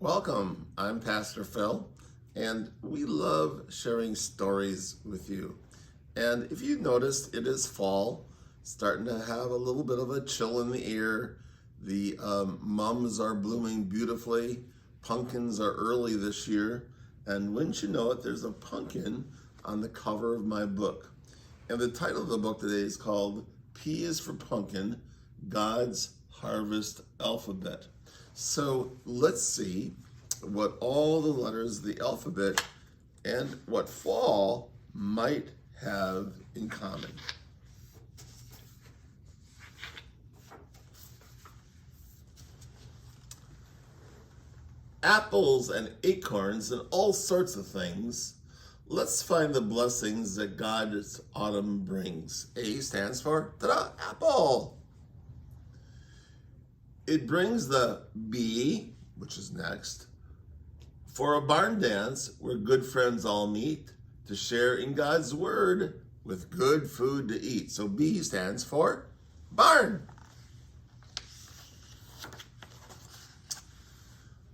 Welcome. I'm Pastor Phil, and we love sharing stories with you. And if you noticed, it is fall, starting to have a little bit of a chill in the air. The mums are blooming beautifully. Pumpkins are early this year. And wouldn't you know it, there's a pumpkin on the cover of my book. And the title of the book today is called P is for Pumpkin, God's Harvest Alphabet. So let's see what all the letters of the alphabet and what fall might have in common. Apples and acorns and all sorts of things. Let's find the blessings that God's autumn brings. A stands for ta-da, apple. It brings the B, which is next, for a barn dance where good friends all meet to share in God's word with good food to eat. So B stands for barn.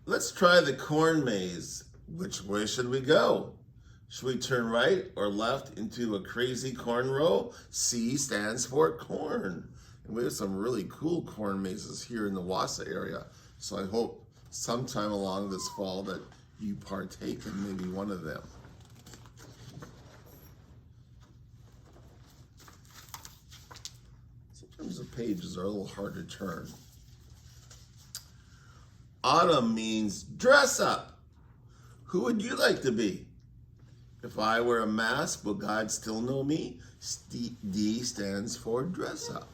Let's try the corn maze. Which way should we go? Should we turn right or left into a crazy corn row? C stands for corn. And we have some really cool corn mazes here in the Wausau area. So I hope sometime along this fall that you partake in maybe one of them. Sometimes the pages are a little hard to turn. Autumn means dress up. Who would you like to be? If I wear a mask, will God still know me? D stands for dress up.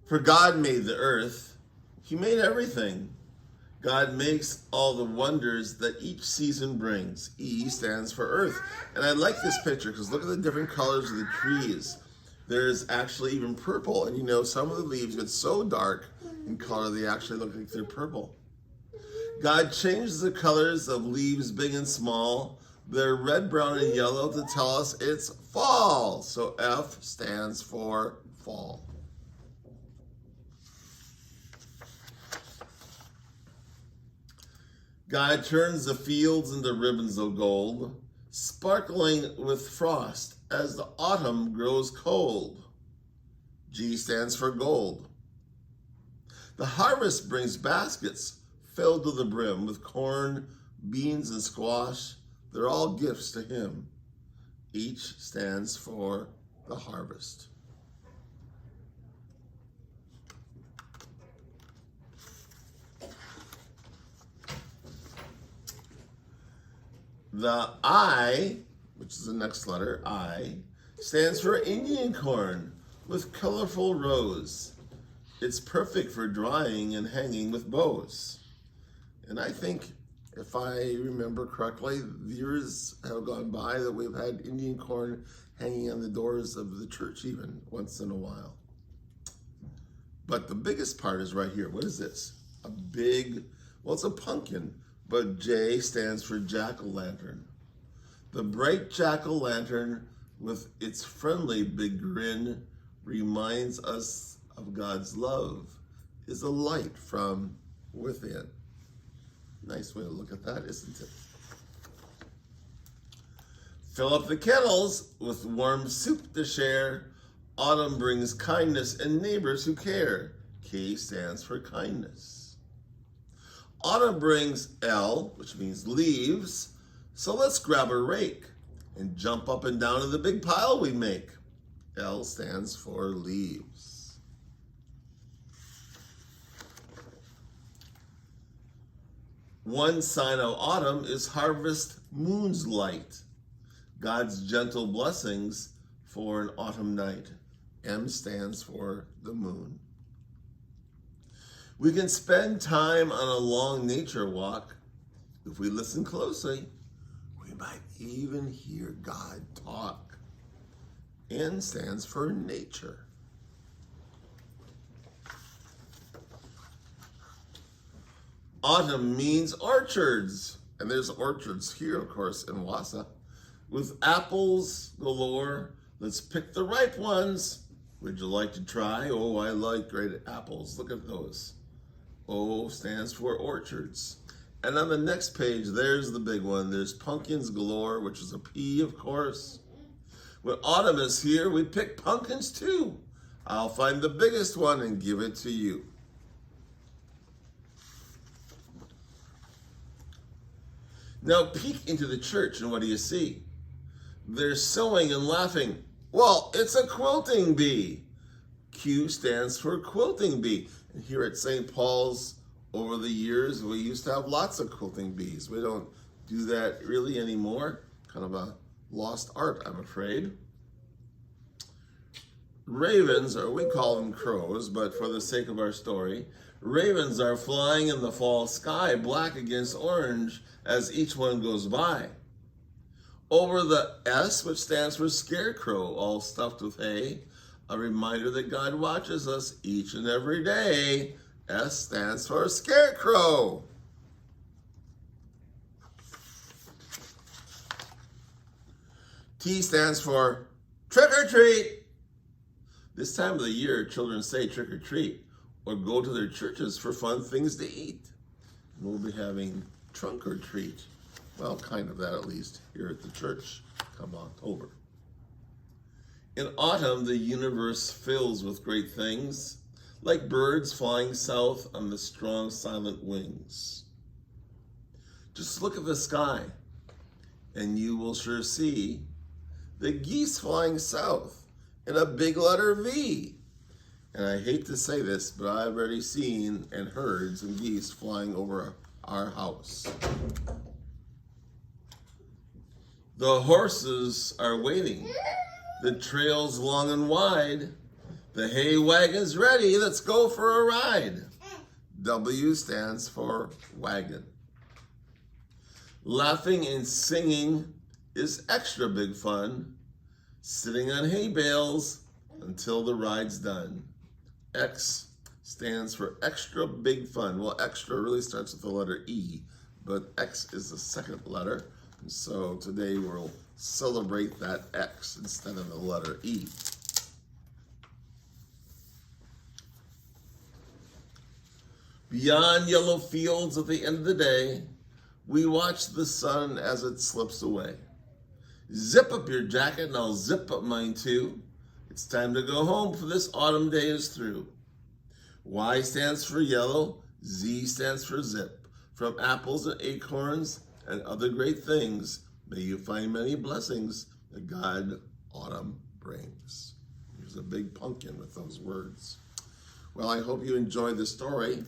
For God made the earth. He made everything. God makes all the wonders that each season brings. E stands for earth. And I like this picture because look at the different colors of the trees. There's actually even purple. And you know, some of the leaves get so dark in color, they actually look like they're purple. God changes the colors of leaves big and small. They're red, brown, and yellow to tell us it's fall. So F stands for fall. God turns the fields into ribbons of gold, sparkling with frost as the autumn grows cold. G stands for gold. The harvest brings baskets filled to the brim with corn, beans, and squash. They're all gifts to him. H stands for the harvest. The I, which is the next letter, I, stands for Indian corn with colorful rows. It's perfect for drying and hanging with bows. And I think, if I remember correctly, years have gone by that we've had Indian corn hanging on the doors of the church even once in a while. But the biggest part is right here. What is this? A big, well, it's a pumpkin, but J stands for jack-o'-lantern. The bright jack-o'-lantern with its friendly big grin reminds us of God's love, is a light from within. Nice way to look at that, isn't it? Fill up the kettles with warm soup to share. Autumn brings kindness and neighbors who care. K stands for kindness. Autumn brings L, which means leaves. So let's grab a rake and jump up and down in the big pile we make. L stands for leaves. One sign of autumn is harvest moon's light. God's gentle blessings for an autumn night. M stands for the moon. We can spend time on a long nature walk. If we listen closely, we might even hear God talk. N stands for nature. Autumn means orchards. And there's orchards here, of course, in Wausau. With apples galore, let's pick the ripe ones. Would you like to try? Oh, I like great apples. Look at those. O stands for orchards. And on the next page, there's the big one. There's pumpkins galore, which is a P, of course. When autumn is here, we pick pumpkins too. I'll find the biggest one and give it to you. Now peek into the church, and what do you see? They're sewing and laughing. Well, it's a quilting bee. Q stands for quilting bee. And here at St. Paul's, over the years, we used to have lots of quilting bees. We don't do that really anymore. Kind of a lost art, I'm afraid. Ravens, or we call them crows, but for the sake of our story, ravens are flying in the fall sky, black against orange, as each one goes by. Over the S, which stands for scarecrow, all stuffed with hay, a reminder that God watches us each and every day. S stands for scarecrow. T stands for trick or treat. This time of the year, children say trick or treat or go to their churches for fun things to eat. And we'll be having trunk or treat. Well, kind of that at least here at the church come October. In autumn, the universe fills with great things, like birds flying south on the strong, silent wings. Just look at the sky, and you will sure see the geese flying south in a big letter V. And I hate to say this, but I've already seen and heard some geese flying over our house. The horses are waiting. The trail's long and wide. The hay wagon's ready. Let's go for a ride. W stands for wagon. Laughing and singing is extra big fun. Sitting on hay bales until the ride's done. X stands for extra big fun. Well, extra really starts with the letter E, but X is the second letter. And so today we'll celebrate that X instead of the letter E. Beyond yellow fields at the end of the day, we watch the sun as it slips away. Zip up your jacket and I'll zip up mine too. It's time to go home for this autumn day is through. Y stands for yellow, Z stands for zip. From apples and acorns and other great things, may you find many blessings that God autumn brings. Here's a big pumpkin with those words. Well, I hope you enjoyed the story.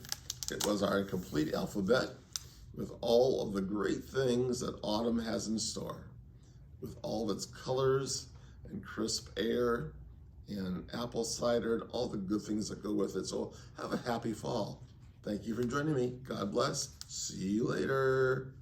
It was our complete alphabet with all of the great things that autumn has in store, with all of its colors and crisp air and apple cider and all the good things that go with it. So have a happy fall. Thank you for joining me. God bless. See you later.